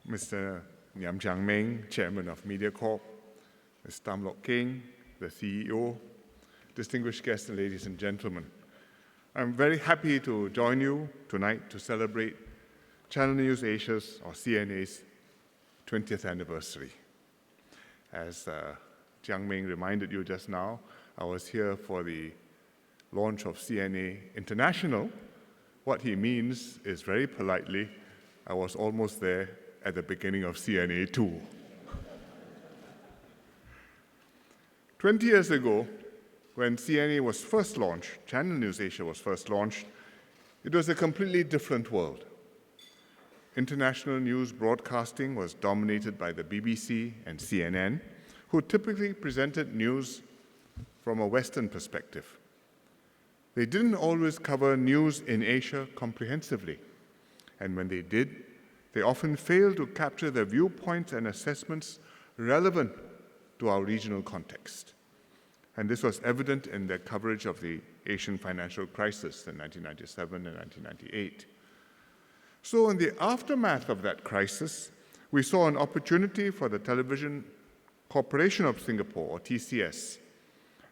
Mr. Ngiam Chiang Meng, Chairman of MediaCorp, Ms. Tam Lok Keng, the CEO, distinguished guests and ladies and gentlemen. I'm very happy to join you tonight to celebrate Channel News Asia's, or CNA's, 20th anniversary. As Chiang Meng reminded you just now, I was here for the launch of CNA International. What he means is, very politely, I was almost there at the beginning of CNA 2. 20 years ago, when CNA was first launched, Channel News Asia was first launched, it was a completely different world. International news broadcasting was dominated by the BBC and CNN, who typically presented news from a Western perspective. They didn't always cover news in Asia comprehensively, and when they did, they often failed to capture the viewpoints and assessments relevant to our regional context. And this was evident in their coverage of the Asian financial crisis in 1997 and 1998. So in the aftermath of that crisis, we saw an opportunity for the Television Corporation of Singapore, or TCS,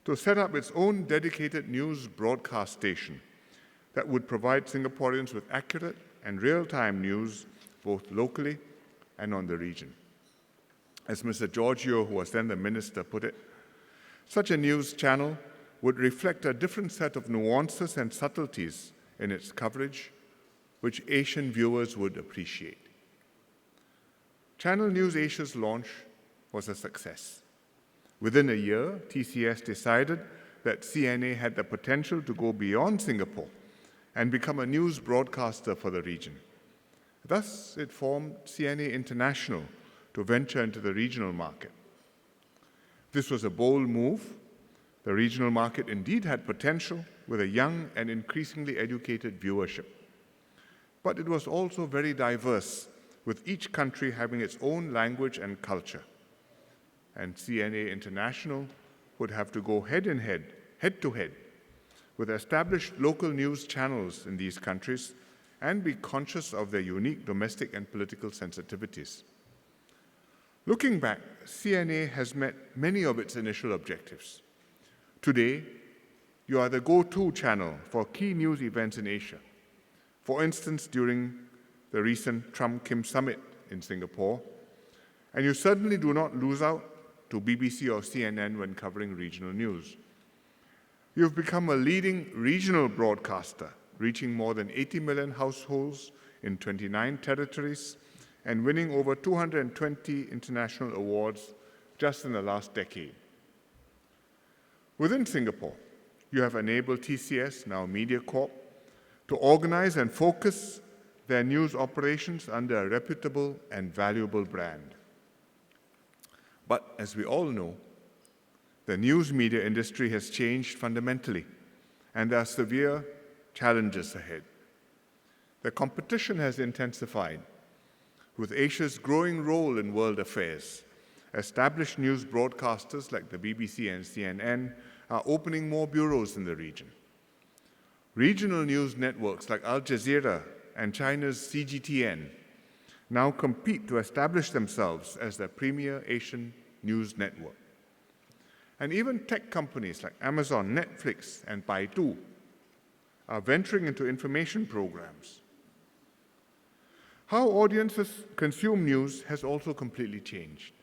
to set up its own dedicated news broadcast station that would provide Singaporeans with accurate and real-time news both locally and on the region. As Mr. Giorgio, who was then the minister, put it, such a news channel would reflect a different set of nuances and subtleties in its coverage, which Asian viewers would appreciate. Channel News Asia's launch was a success. Within a year, TCS decided that CNA had the potential to go beyond Singapore and become a news broadcaster for the region. Thus, it formed CNA International to venture into the regional market. This was a bold move. The regional market indeed had potential with a young and increasingly educated viewership. But it was also very diverse, with each country having its own language and culture. And CNA International would have to go head-to-head, with established local news channels in these countries and be conscious of their unique domestic and political sensitivities. Looking back, CNA has met many of its initial objectives. Today, you are the go-to channel for key news events in Asia. For instance, during the recent Trump-Kim summit in Singapore, and you certainly do not lose out to BBC or CNN when covering regional news. You've become a leading regional broadcaster, reaching more than 80 million households in 29 territories and winning over 220 international awards just in the last decade. Within Singapore, you have enabled TCS, now MediaCorp, to organize and focus their news operations under a reputable and valuable brand. But as we all know, the news media industry has changed fundamentally, and there are severe challenges ahead. The competition has intensified. With Asia's growing role in world affairs, established news broadcasters like the BBC and CNN are opening more bureaus in the region. Regional news networks like Al Jazeera and China's CGTN now compete to establish themselves as the premier Asian news network. And even tech companies like Amazon, Netflix, and Baidu are venturing into information programs. How audiences consume news has also completely changed.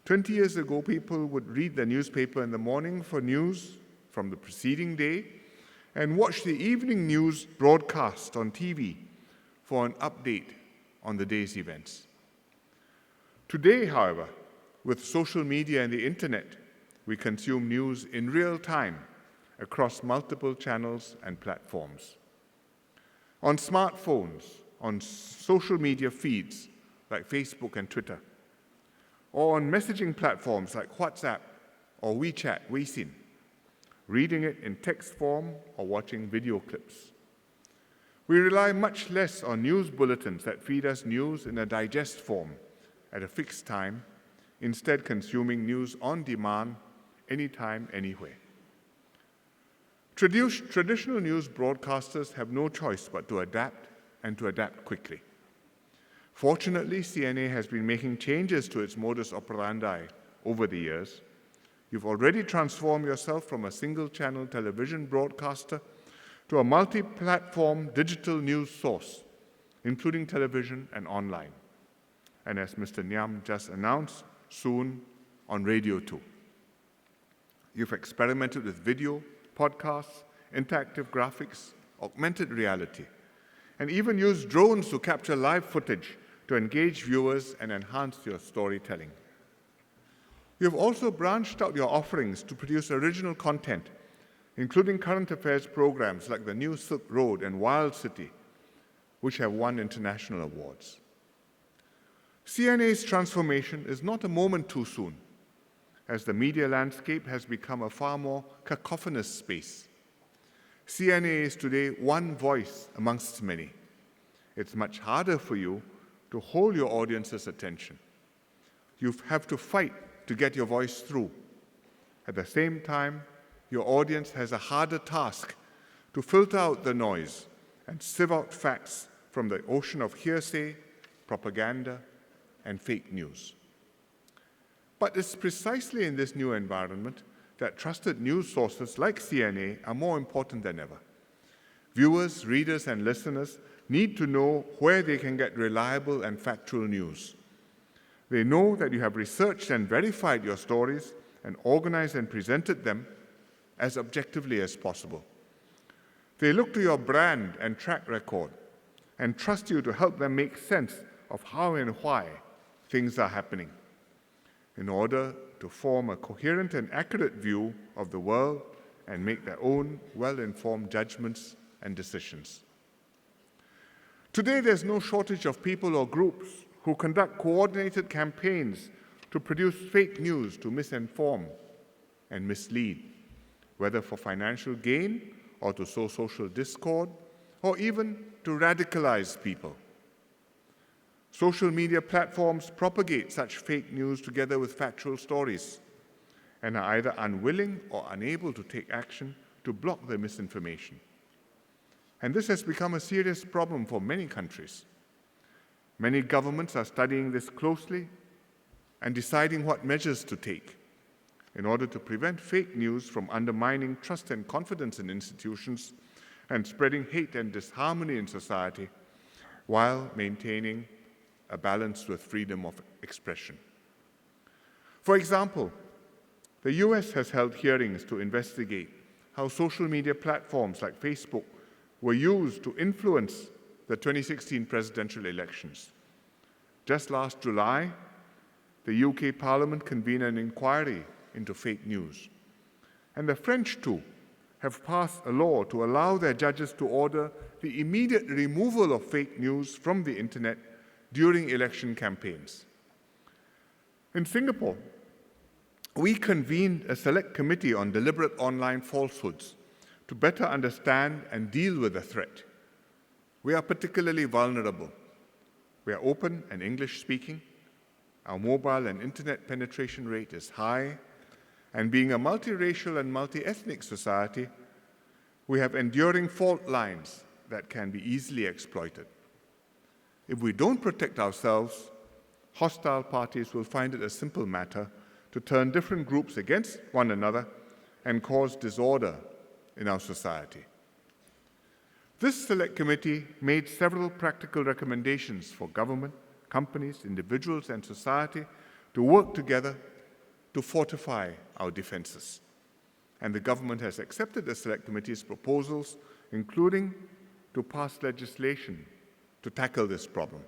20 years ago, people would read the newspaper in the morning for news from the preceding day and watch the evening news broadcast on TV for an update on the day's events. Today, however, with social media and the internet, we consume news in real time across multiple channels and platforms. On smartphones, on social media feeds like Facebook and Twitter, or on messaging platforms like WhatsApp or WeChat, Weixin, reading it in text form or watching video clips. We rely much less on news bulletins that feed us news in a digest form at a fixed time, instead consuming news on demand, anytime, anywhere. Traditional news broadcasters have no choice but to adapt and to adapt quickly. Fortunately, CNA has been making changes to its modus operandi over the years. You've already transformed yourself from a single-channel television broadcaster to a multi-platform digital news source, including television and online. And as Mr. Nyam just announced, soon on radio too. You've experimented with video, podcasts, interactive graphics, augmented reality, and even used drones to capture live footage to engage viewers and enhance your storytelling. You've also branched out your offerings to produce original content, including current affairs programs like the New Silk Road and Wild City, which have won international awards. CNA's transformation is not a moment too soon, as the media landscape has become a far more cacophonous space. CNA is today one voice amongst many. It's much harder for you to hold your audience's attention. You have to fight to get your voice through. At the same time, your audience has a harder task to filter out the noise and sieve out facts from the ocean of hearsay, propaganda, and fake news. But it's precisely in this new environment that trusted news sources like CNA are more important than ever. Viewers, readers, and listeners need to know where they can get reliable and factual news. They know that you have researched and verified your stories and organized and presented them as objectively as possible. They look to your brand and track record and trust you to help them make sense of how and why things are happening in order to form a coherent and accurate view of the world and make their own well-informed judgments and decisions. Today, there's no shortage of people or groups who conduct coordinated campaigns to produce fake news to misinform and mislead, whether for financial gain or to sow social discord or even to radicalize people. Social media platforms propagate such fake news together with factual stories and are either unwilling or unable to take action to block the misinformation. And this has become a serious problem for many countries. Many governments are studying this closely and deciding what measures to take in order to prevent fake news from undermining trust and confidence in institutions and spreading hate and disharmony in society while maintaining a balance with freedom of expression. For example, the US has held hearings to investigate how social media platforms like Facebook were used to influence the 2016 presidential elections. Just last July, the UK Parliament convened an inquiry into fake news. And the French, too, have passed a law to allow their judges to order the immediate removal of fake news from the internet during election campaigns. In Singapore, we convened a select committee on deliberate online falsehoods to better understand and deal with the threat. We are particularly vulnerable. We are open and English-speaking. Our mobile and internet penetration rate is high, and being a multiracial and multi-ethnic society, we have enduring fault lines that can be easily exploited. If we don't protect ourselves, hostile parties will find it a simple matter to turn different groups against one another and cause disorder in our society. This select committee made several practical recommendations for government, companies, individuals, and society to work together to fortify our defenses. And the government has accepted the select committee's proposals, including to pass legislation to tackle this problem.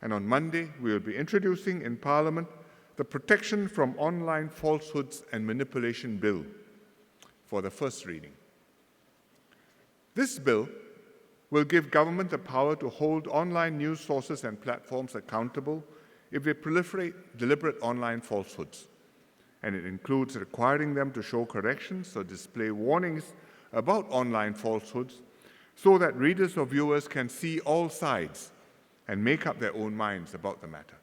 And on Monday, we will be introducing in Parliament the Protection from Online Falsehoods and Manipulation Bill for the first reading. This bill will give government the power to hold online news sources and platforms accountable if they proliferate deliberate online falsehoods. And it includes requiring them to show corrections or display warnings about online falsehoods so that readers or viewers can see all sides and make up their own minds about the matter.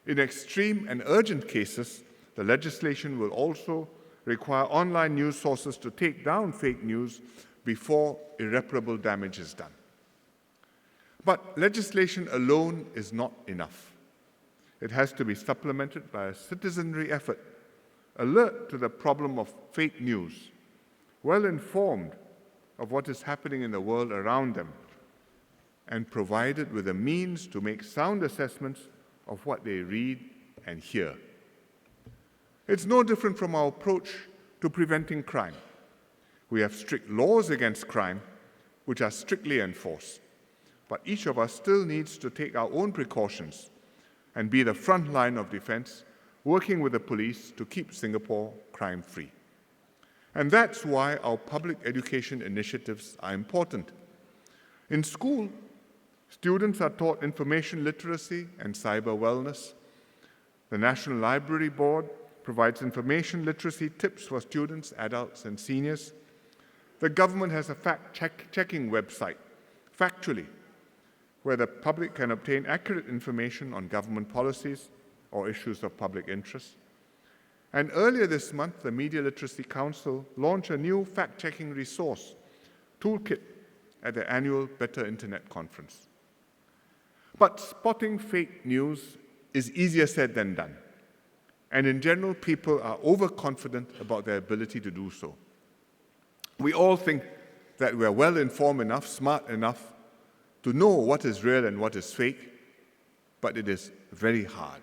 In extreme and urgent cases, the legislation will also require online news sources to take down fake news before irreparable damage is done. But legislation alone is not enough. It has to be supplemented by a citizenry effort, alert to the problem of fake news, well informed of what is happening in the world around them, and provided with a means to make sound assessments of what they read and hear. It's no different from our approach to preventing crime. We have strict laws against crime, which are strictly enforced. But each of us still needs to take our own precautions and be the front line of defense, working with the police to keep Singapore crime-free. And that's why our public education initiatives are important. In school, students are taught information literacy and cyber wellness. The National Library Board provides information literacy tips for students, adults, and seniors. The government has a fact-checking website, Factually, where the public can obtain accurate information on government policies or issues of public interest. And earlier this month, the Media Literacy Council launched a new fact-checking resource, Toolkit, at the annual Better Internet Conference. But spotting fake news is easier said than done. And in general, people are overconfident about their ability to do so. We all think that we are well informed enough, smart enough to know what is real and what is fake, but it is very hard.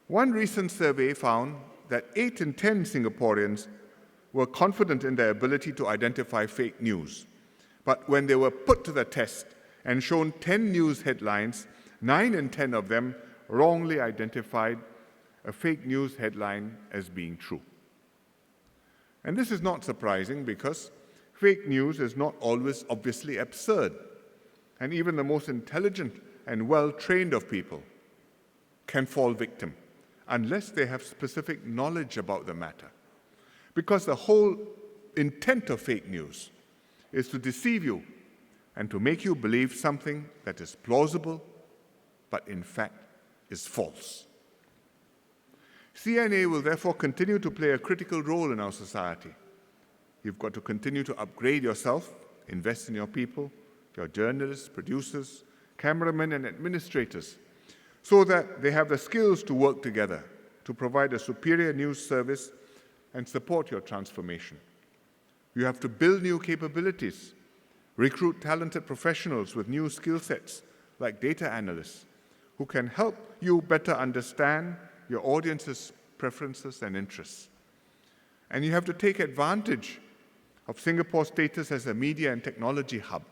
One recent survey found that 8 in 10 Singaporeans were confident in their ability to identify fake news. But when they were put to the test and shown 10 news headlines, 9 in 10 of them wrongly identified a fake news headline as being true. And this is not surprising because fake news is not always obviously absurd. And even the most intelligent and well-trained of people can fall victim unless they have specific knowledge about the matter. Because the whole intent of fake news is to deceive you and to make you believe something that is plausible, but in fact is false. CNA will therefore continue to play a critical role in our society. You've got to continue to upgrade yourself, invest in your people, your journalists, producers, cameramen, and administrators, so that they have the skills to work together to provide a superior news service and support your transformation. You have to build new capabilities, recruit talented professionals with new skill sets like data analysts who can help you better understand your audience's preferences and interests. And you have to take advantage of Singapore's status as a media and technology hub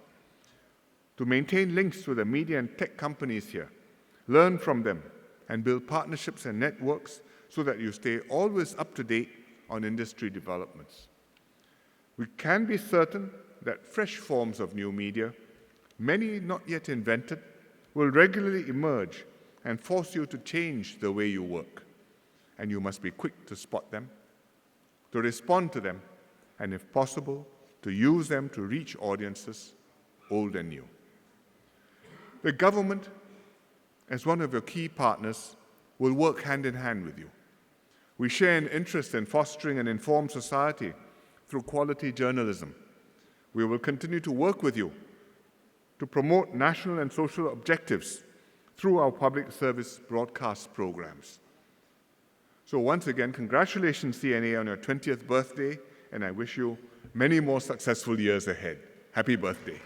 to maintain links with the media and tech companies here, learn from them, and build partnerships and networks so that you stay always up to date on industry developments. We can be certain that fresh forms of new media, many not yet invented, will regularly emerge and force you to change the way you work. And you must be quick to spot them, to respond to them, and if possible, to use them to reach audiences, old and new. The government, as one of your key partners, will work hand in hand with you. We share an interest in fostering an informed society through quality journalism. We will continue to work with you to promote national and social objectives through our public service broadcast programs. So once again, congratulations, CNA, on your 20th birthday, and I wish you many more successful years ahead. Happy birthday.